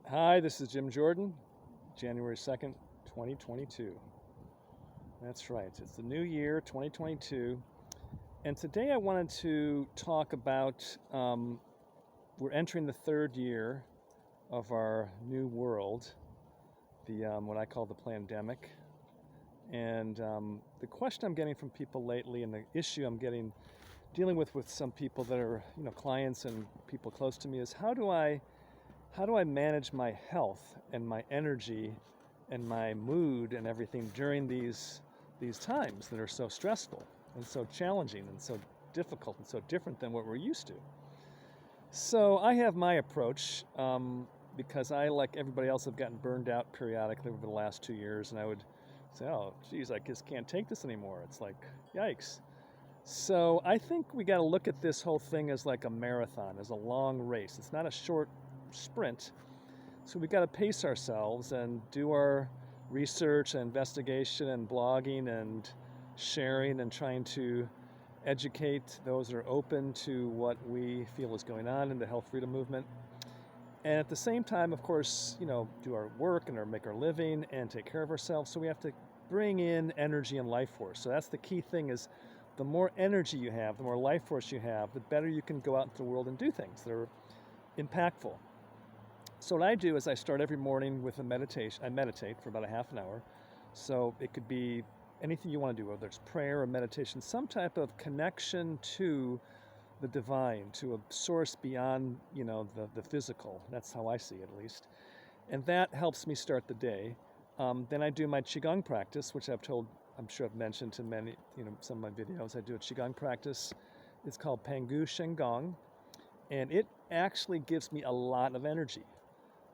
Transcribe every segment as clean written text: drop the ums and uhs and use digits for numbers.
Hi, this is Jim Jordan, January 2nd, 2022. That's right, it's the new year, 2022. And today I wanted to talk about we're entering the third year of our new world, the what I call the pandemic. And the question I'm getting from people lately, and the issue I'm dealing with some people that are clients and people close to me, is how do I manage my health and my energy and my mood and everything during these times that are so stressful and so challenging and so difficult and so different than what we're used to. So I have my approach because I, like everybody else, have gotten burned out periodically over the last 2 years, and I would say, oh, geez, I just can't take this anymore. It's like, yikes. So I think we got to look at this whole thing as like a marathon, as a long race. It's not a short sprint. So we got to pace ourselves and do our research and investigation and blogging and sharing and trying to educate those that are open to what we feel is going on in the health freedom movement. And at the same time, of course, do our work and make our living and take care of ourselves. So we have to bring in energy and life force. So that's the key thing, is the more energy you have, the more life force you have, the better you can go out into the world and do things that are impactful. So what I do is I start every morning with a meditation. I meditate for about a half an hour. So it could be anything you want to do, whether it's prayer or meditation, some type of connection to the divine, to a source beyond, the physical. That's how I see it, at least. And that helps me start the day. Then I do my Qigong practice, which I'm sure I've mentioned to many, some of my videos. I do a Qigong practice. It's called Pangu Shenggong, and it actually gives me a lot of energy.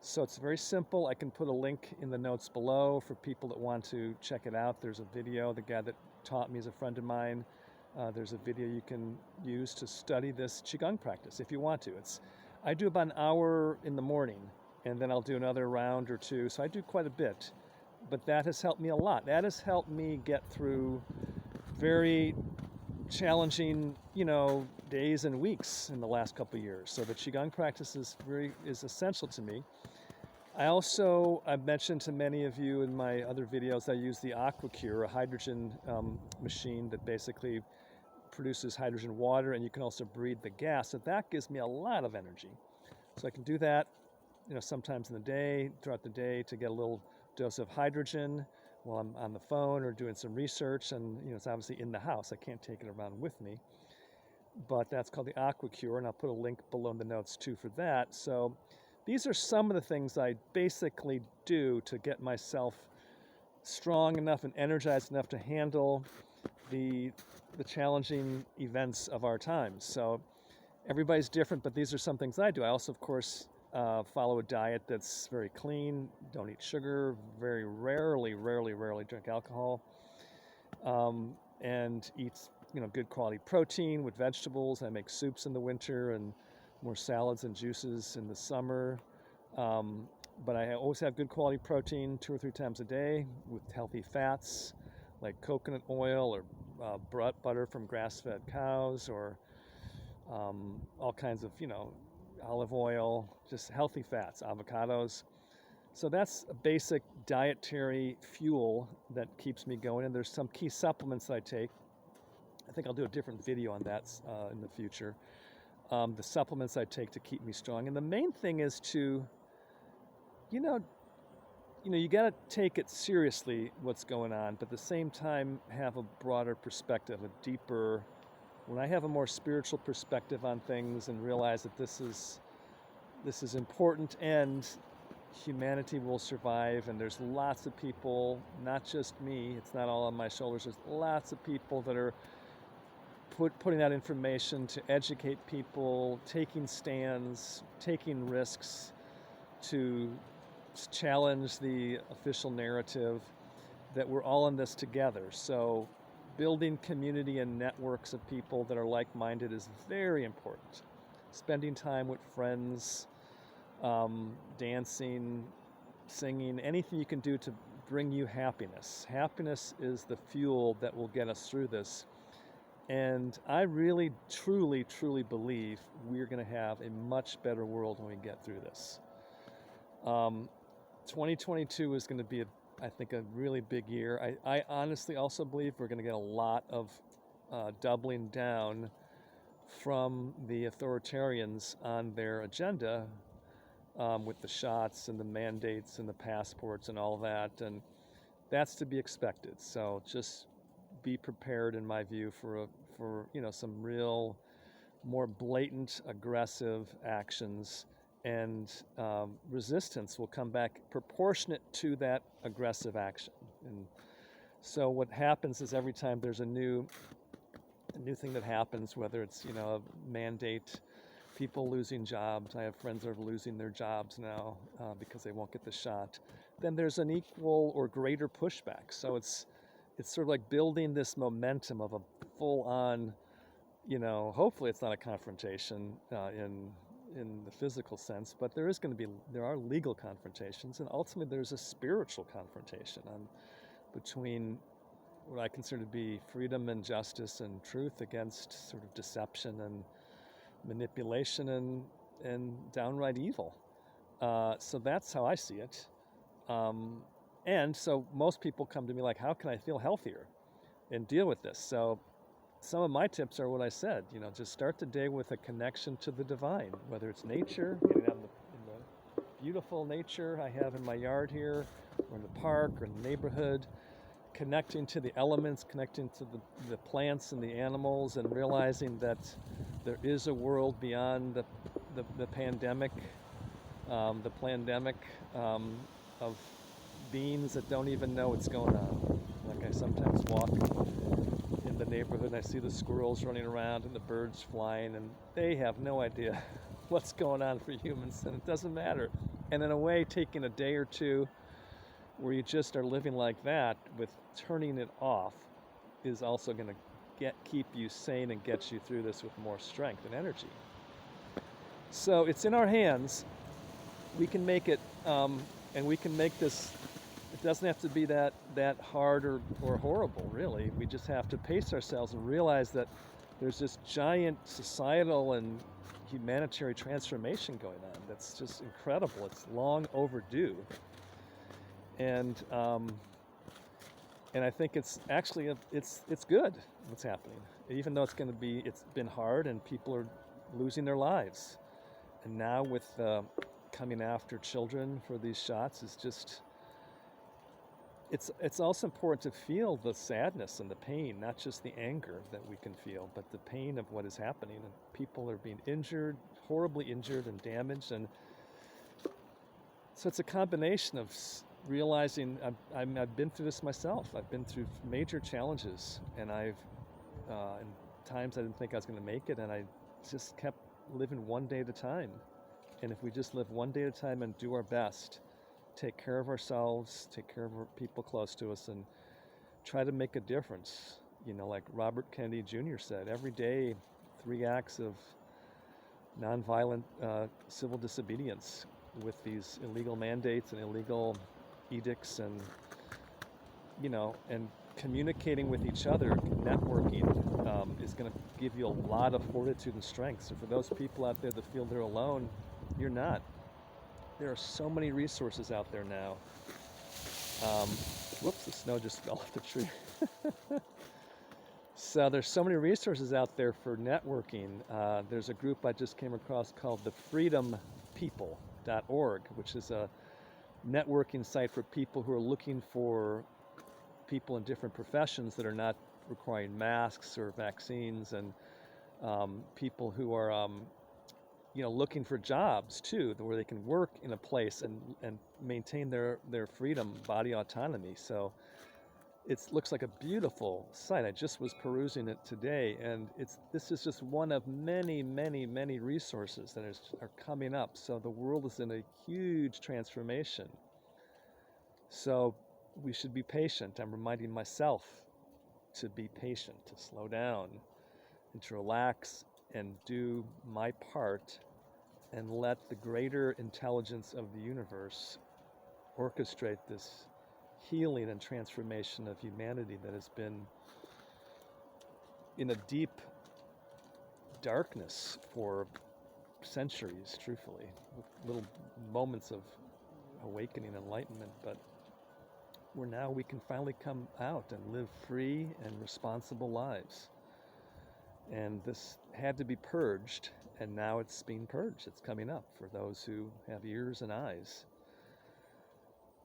So it's very simple. I can put a link in the notes below for people that want to check it out. There's a video. The guy that taught me is a friend of mine. There's a video you can use to study this Qigong practice if you want to. I do about an hour in the morning, and then I'll do another round or two. So I do quite a bit, but that has helped me a lot. That has helped me get through very challenging, days and weeks in the last couple of years. So the Qigong practice is essential to me. I've mentioned to many of you in my other videos, I use the AquaCure, a hydrogen machine that basically produces hydrogen water, and you can also breathe the gas. So that gives me a lot of energy. So I can do that, sometimes in the day, throughout the day, to get a little dose of hydrogen while I'm on the phone or doing some research. And it's obviously in the house. I can't take it around with me. But that's called the AquaCure, and I'll put a link below in the notes too for that. So these are some of the things I basically do to get myself strong enough and energized enough to handle the challenging events of our times. So everybody's different, but these are some things I do. I also, of course, follow a diet that's very clean, don't eat sugar, very rarely drink alcohol, and eat good quality protein with vegetables. I make soups in the winter and more salads and juices in the summer. But I always have good quality protein 2 or 3 times a day with healthy fats like coconut oil or butter from grass-fed cows, or all kinds of, olive oil, just healthy fats, avocados. So that's a basic dietary fuel that keeps me going. And there's some key supplements that I take. I think I'll do a different video on that in the future. The supplements I take to keep me strong. And the main thing is to, you got to take it seriously what's going on, but at the same time have a broader perspective, a deeper. When I have a more spiritual perspective on things and realize that this is important and humanity will survive, and there's lots of people, not just me, it's not all on my shoulders, there's lots of people that are putting out information to educate people, taking stands, taking risks to challenge the official narrative that we're all in this together. So building community and networks of people that are like-minded is very important. Spending time with friends, dancing, singing, anything you can do to bring you happiness. Happiness is the fuel that will get us through this. And I really, truly believe we're going to have a much better world when we get through this. Um, 2022 is going to be, I think, a really big year. I honestly also believe we're going to get a lot of doubling down from the authoritarians on their agenda, with the shots and the mandates and the passports and all that, and that's to be expected. So just be prepared, in my view, for some real more blatant, aggressive actions, and resistance will come back proportionate to that aggressive action. And so what happens is every time there's a new thing that happens, whether it's a mandate, people losing jobs. I have friends that are losing their jobs now because they won't get the shot. Then there's an equal or greater pushback. So it's sort of like building this momentum of a full-on, hopefully it's not a confrontation in the physical sense, but there are legal confrontations, and ultimately there's a spiritual confrontation between what I consider to be freedom and justice and truth against sort of deception and manipulation and downright evil. So that's how I see it. And so most people come to me like, how can I feel healthier and deal with this? So some of my tips are what I said, just start the day with a connection to the divine, whether it's nature, getting out in the beautiful nature I have in my yard here, or in the park, or in the neighborhood, connecting to the elements, connecting to the plants and the animals, and realizing that there is a world beyond the pandemic, of beings that don't even know what's going on. Like I sometimes walk in the neighborhood and I see the squirrels running around and the birds flying, and they have no idea what's going on for humans, and it doesn't matter. And in a way, taking a day or two where you just are living like that with turning it off is also going to keep you sane and get you through this with more strength and energy. So it's in our hands. We can make it, and we can make this. It doesn't have to be that hard or horrible, really. We just have to pace ourselves and realize that there's this giant societal and humanitarian transformation going on that's just incredible. It's long overdue. And I think it's actually it's good what's happening, even though it's been hard and people are losing their lives. And now with coming after children for these shots is just, it's also important to feel the sadness and the pain, not just the anger that we can feel, but the pain of what is happening. And people are being injured, horribly injured and damaged. And so it's a combination of realizing I've been through this myself. I've been through major challenges, and in times I didn't think I was going to make it, and I just kept living one day at a time. And if we just live one day at a time and do our best, take care of ourselves, take care of our people close to us, and try to make a difference. Like Robert Kennedy Jr. said, every day 3 acts of nonviolent civil disobedience with these illegal mandates and illegal edicts, and and communicating with each other, networking, is going to give you a lot of fortitude and strength. So for those people out there that feel they're alone, you're not. There are so many resources out there now. Whoops, the snow just fell off the tree. So there's so many resources out there for networking. There's a group I just came across called the freedompeople.org, which is a networking site for people who are looking for people in different professions that are not requiring masks or vaccines, and people who are looking for jobs too, where they can work in a place and maintain their freedom, body autonomy. So it looks like a beautiful site. I just was perusing it today, and this is just one of many, many, many resources that are coming up. So the world is in a huge transformation. So we should be patient. I'm reminding myself to be patient, to slow down, and to relax and do my part, and let the greater intelligence of the universe orchestrate this healing and transformation of humanity that has been in a deep darkness for centuries, truthfully, with little moments of awakening, enlightenment, but we can finally come out and live free and responsible lives. And this had to be purged, and now it's being purged. It's coming up for those who have ears and eyes.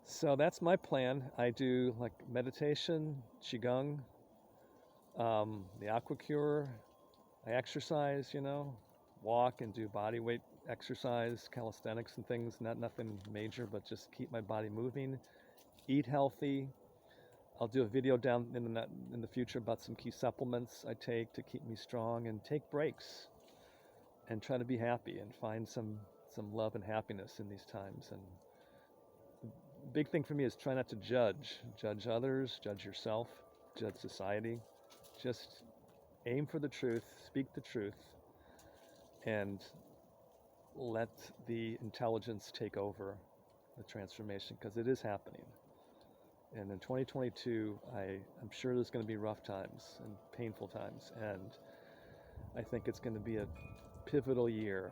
So that's my plan. I do like meditation, Qigong, the aqua cure. I exercise, walk and do body weight exercise, calisthenics and things, nothing major, but just keep my body moving, eat healthy. I'll do a video down in the future about some key supplements I take to keep me strong, and take breaks and try to be happy and find some love and happiness in these times. And the big thing for me is try not to judge others, judge yourself, judge society. Just aim for the truth, speak the truth, and let the intelligence take over the transformation, because it is happening. And in 2022, I'm sure there's going to be rough times and painful times, and I think it's going to be a pivotal year.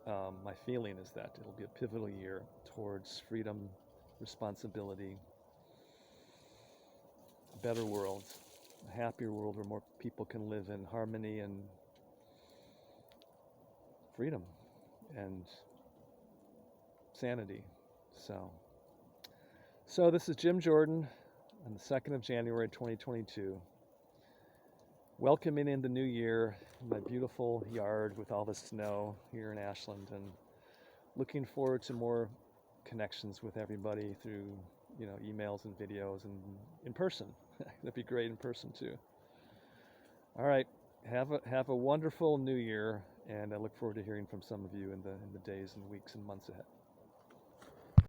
My feeling is that it'll be a pivotal year towards freedom, responsibility, a better world, a happier world where more people can live in harmony and freedom and sanity. So this is Jim Jordan on the 2nd of January 2022, welcoming in the new year in my beautiful yard with all the snow here in Ashland, and looking forward to more connections with everybody through emails and videos and in person. That'd be great in person too. All right, have a wonderful new year, and I look forward to hearing from some of you in the days and weeks and months ahead.